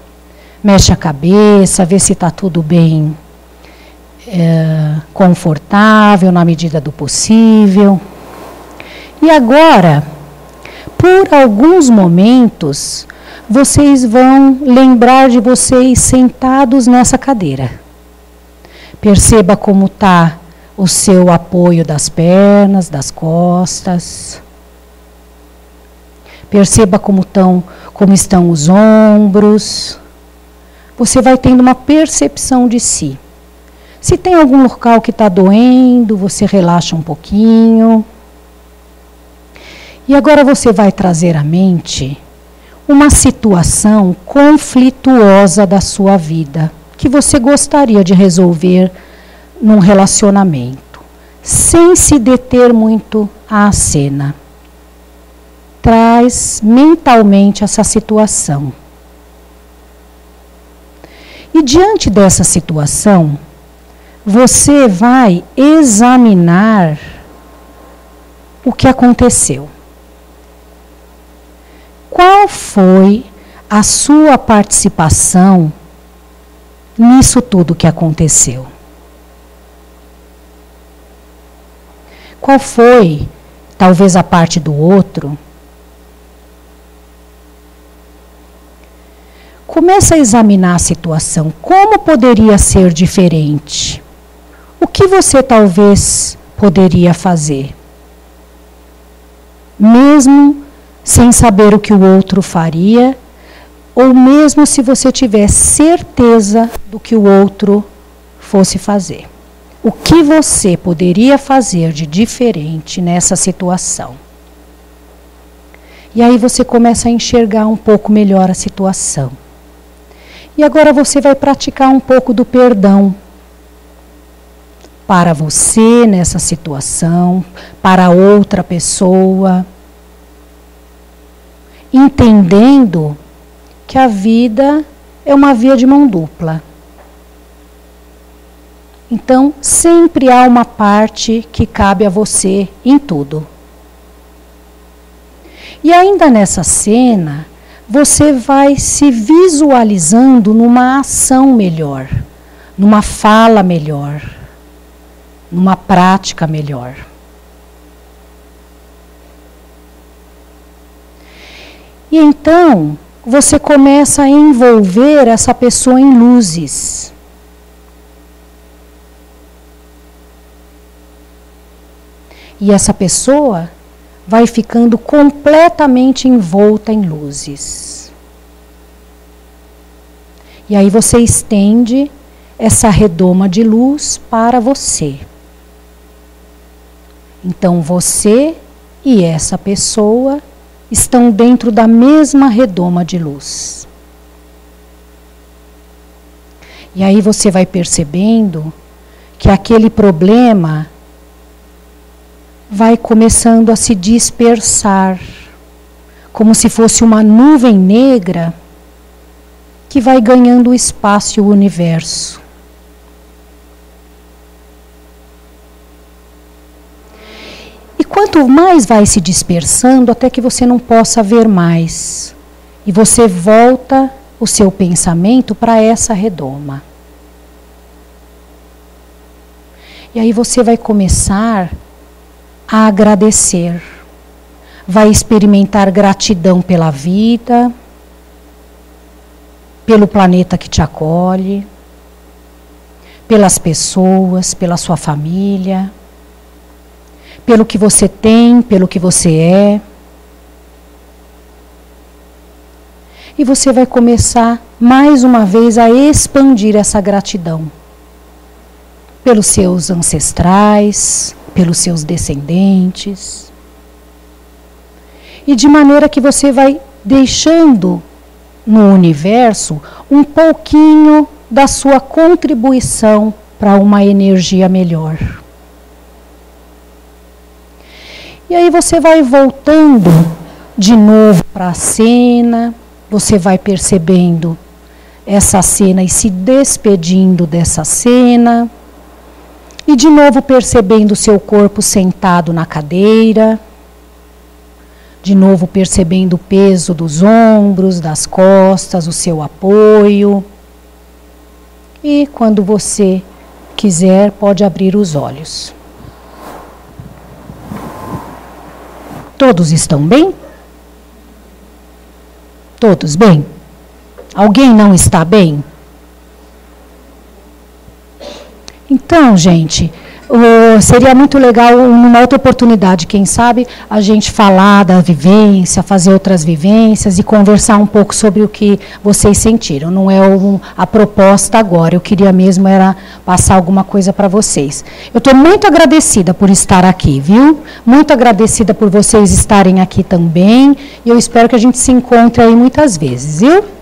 Mexe a cabeça, vê se está tudo bem confortável, na medida do possível. E agora, por alguns momentos, vocês vão lembrar de vocês sentados nessa cadeira. Perceba como está o seu apoio das pernas, das costas. Perceba como estão os ombros. Você vai tendo uma percepção de si. Se tem algum local que está doendo, você relaxa um pouquinho. E agora você vai trazer à mente uma situação conflituosa da sua vida, que você gostaria de resolver num relacionamento, sem se deter muito à cena. Traz mentalmente essa situação. E diante dessa situação, você vai examinar o que aconteceu. Qual foi a sua participação nisso tudo que aconteceu? Qual foi, talvez, a parte do outro? Começa a examinar a situação. Como poderia ser diferente? O que você talvez poderia fazer? Mesmo sem saber o que o outro faria, ou mesmo se você tiver certeza do que o outro fosse fazer. O que você poderia fazer de diferente nessa situação? E aí você começa a enxergar um pouco melhor a situação. E agora você vai praticar um pouco do perdão. Para você nessa situação, para outra pessoa. Entendendo que a vida é uma via de mão dupla. Então, sempre há uma parte que cabe a você em tudo. E ainda nessa cena, você vai se visualizando numa ação melhor, numa fala melhor, numa prática melhor. E então, você começa a envolver essa pessoa em luzes. E essa pessoa vai ficando completamente envolta em luzes. E aí você estende essa redoma de luz para você. Então você e essa pessoa estão dentro da mesma redoma de luz. E aí você vai percebendo que aquele problema vai começando a se dispersar, como se fosse uma nuvem negra que vai ganhando espaço e o universo. E quanto mais vai se dispersando, até que você não possa ver mais. E você volta o seu pensamento para essa redoma. E aí você vai começar a agradecer. Vai experimentar gratidão pela vida, pelo planeta que te acolhe, pelas pessoas, pela sua família, pelo que você tem, pelo que você é. E você vai começar, mais uma vez, a expandir essa gratidão. Pelos seus ancestrais, pelos seus descendentes. E de maneira que você vai deixando no universo um pouquinho da sua contribuição para uma energia melhor. E aí você vai voltando de novo para a cena, você vai percebendo essa cena e se despedindo dessa cena, e de novo percebendo o seu corpo sentado na cadeira, de novo percebendo o peso dos ombros, das costas, o seu apoio. E quando você quiser, pode abrir os olhos. Todos estão bem? Todos bem? Alguém não está bem? Então, gente, seria muito legal, numa outra oportunidade, quem sabe, a gente falar da vivência, fazer outras vivências e conversar um pouco sobre o que vocês sentiram. Não é a proposta agora, eu queria mesmo era passar alguma coisa para vocês. Eu estou muito agradecida por estar aqui, viu? Muito agradecida por vocês estarem aqui também, e eu espero que a gente se encontre aí muitas vezes, viu?